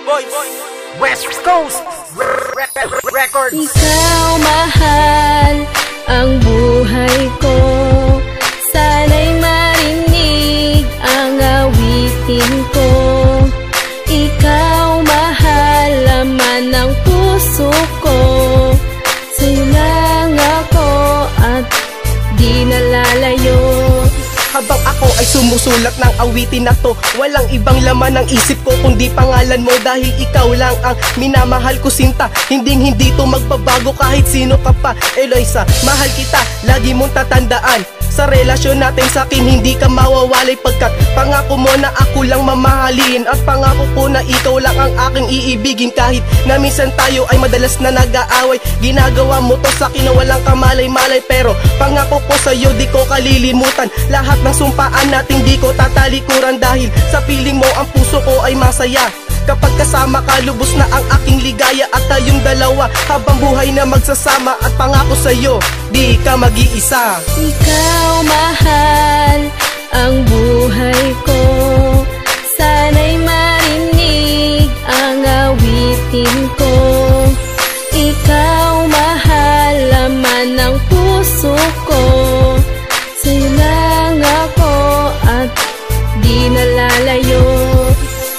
Boys, West Coast Records. Ikaw mahal ang buhay ko, sana'y marinig ang awitin ko. Ikaw mahal, laman ng puso ko, sa'yo lang ako at di nalalayo. Habang ako ay sumusulat ng awitin na to, walang ibang laman ng isip ko kundi pangalan mo. Dahil ikaw lang ang minamahal ko, sinta. Hindi to magbabago kahit sino ka pa, Eloisa. Mahal kita, lagi mong tatandaan. Sa relasyon natin sa'kin hindi ka mawawalay, pagkat pangako mo na ako lang mamahalin. At pangako ko na ikaw lang ang aking iibigin. Kahit na minsan tayo ay madalas na nag-aaway, ginagawa mo to sa'kin na walang kamalay-malay. Pero pangako ko sa'yo di ko kalilimutan lahat ng sumpaan natin, di ko tatalikuran. Dahil sa piling mo ang puso ko ay masaya. Kapag kasama ka, lubos na ang aking ligaya. At tayong dalawa habang buhay na magsasama. At pangako sa'yo, di ka mag-iisa. Ikaw mahal ang buhay ko, sana'y marinig ang awitin ko. Ikaw mahal, laman ng puso ko, sa'yo lang ako at di nalalayo.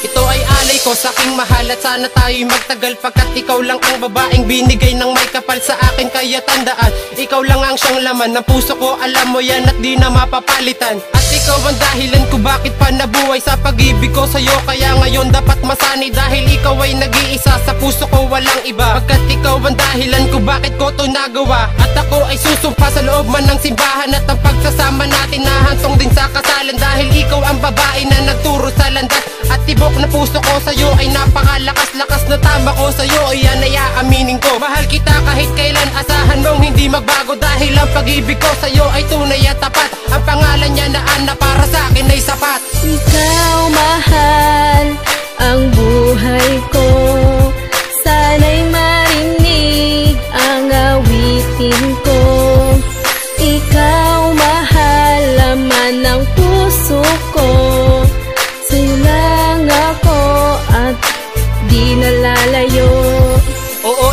Ito ay alay ko sa aking mahal at sana tayo'y magtagal, pagkat ikaw lang ang babaeng binigay ng may kapal sa akin. Kaya tandaan, ikaw lang ang siyang laman ng puso ko, alam mo yan at di na mapapalitan. At ikaw ang dahilan ko bakit pa nabuhay sa pag-ibig ko sa'yo. Kaya ngayon dapat masanay dahil ikaw ay nag-iisa sa puso ko, walang iba. Pagkat ikaw ang dahilan ko bakit ko to nagawa. At ako ay susumpa sa loob man ng simbahan, at ang pagsasama natin nahantong din sa kasalan. Dahil ikaw ang babae na nagturo sa landas, at tibok na puso ko sa'yo ay napakalakas-lakas na tama ko sa'yo, iyan ay aaminin ko. Mahal kita kahit kailan, asahan mong hindi magbago. Dahil ang pag-ibig ko sa'yo ay tunay at tapat. Ang pangalan niya na Ana para sa akin ay sapat. Ikaw mahal ang buhay ko, sana'y marinig ang awitin ko. Ikaw mahal, laman ng puso ko, sa'yo lang ako at di nalalayo. Oo,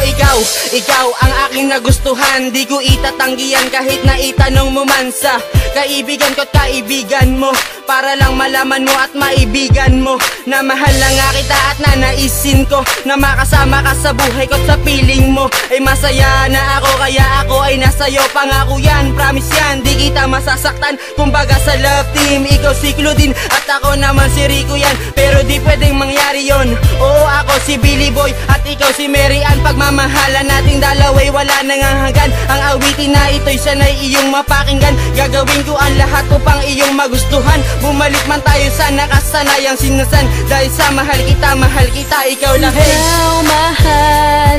ikaw ang aking nagustuhan. Di ko itatanggihan kahit na itanong mo man sa kaibigan ko't kaibigan mo, para lang malaman mo at maibigan mo na mahal na nga kita at nanaisin ko na makasama ka sa buhay ko't sa piling mo ay masaya na ako. Kaya ako ay nasa'yo, pangako yan, promise yan, di kita masasaktan. Kumbaga sa love team, ikaw si Claudine at ako naman si Rico yan. Pero di pwedeng mangyari yon. Oo, ako si Billy Boy at ikaw si Mary Ann. Pagmamahalan nating dalaway wala nang hanggan. Ang awitin na ito'y sana'y iyong mapakinggan. Gagawin ko ang lahat upang iyong magustuhan. Bumalik man tayo sa nakasanayang sinasan. Dahil sa mahal kita, ikaw lang. Hey! Ikaw mahal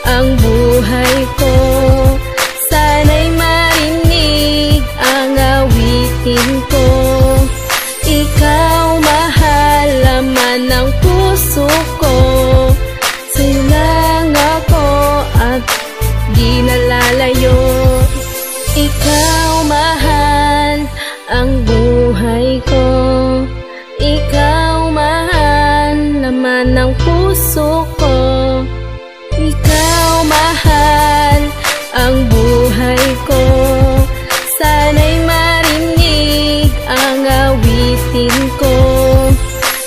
ang buhay ko, sana'y marinig ang awitin ko. Ikaw mahal, laman ng puso ko, sa'yo lang ako at di nalalayo. Ikaw mahal ang buhay ko, ikaw mahal, laman ng puso ko. Ikaw mahal ang buhay ko, sana'y marinig ang awitin ko.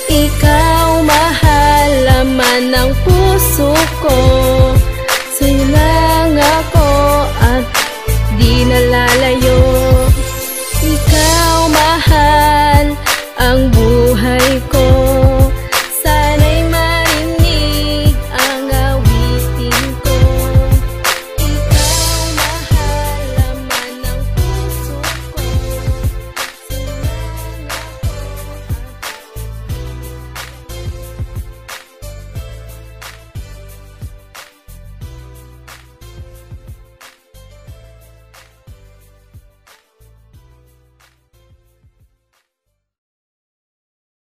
Ikaw mahal, laman ng puso ko, sa'yo lang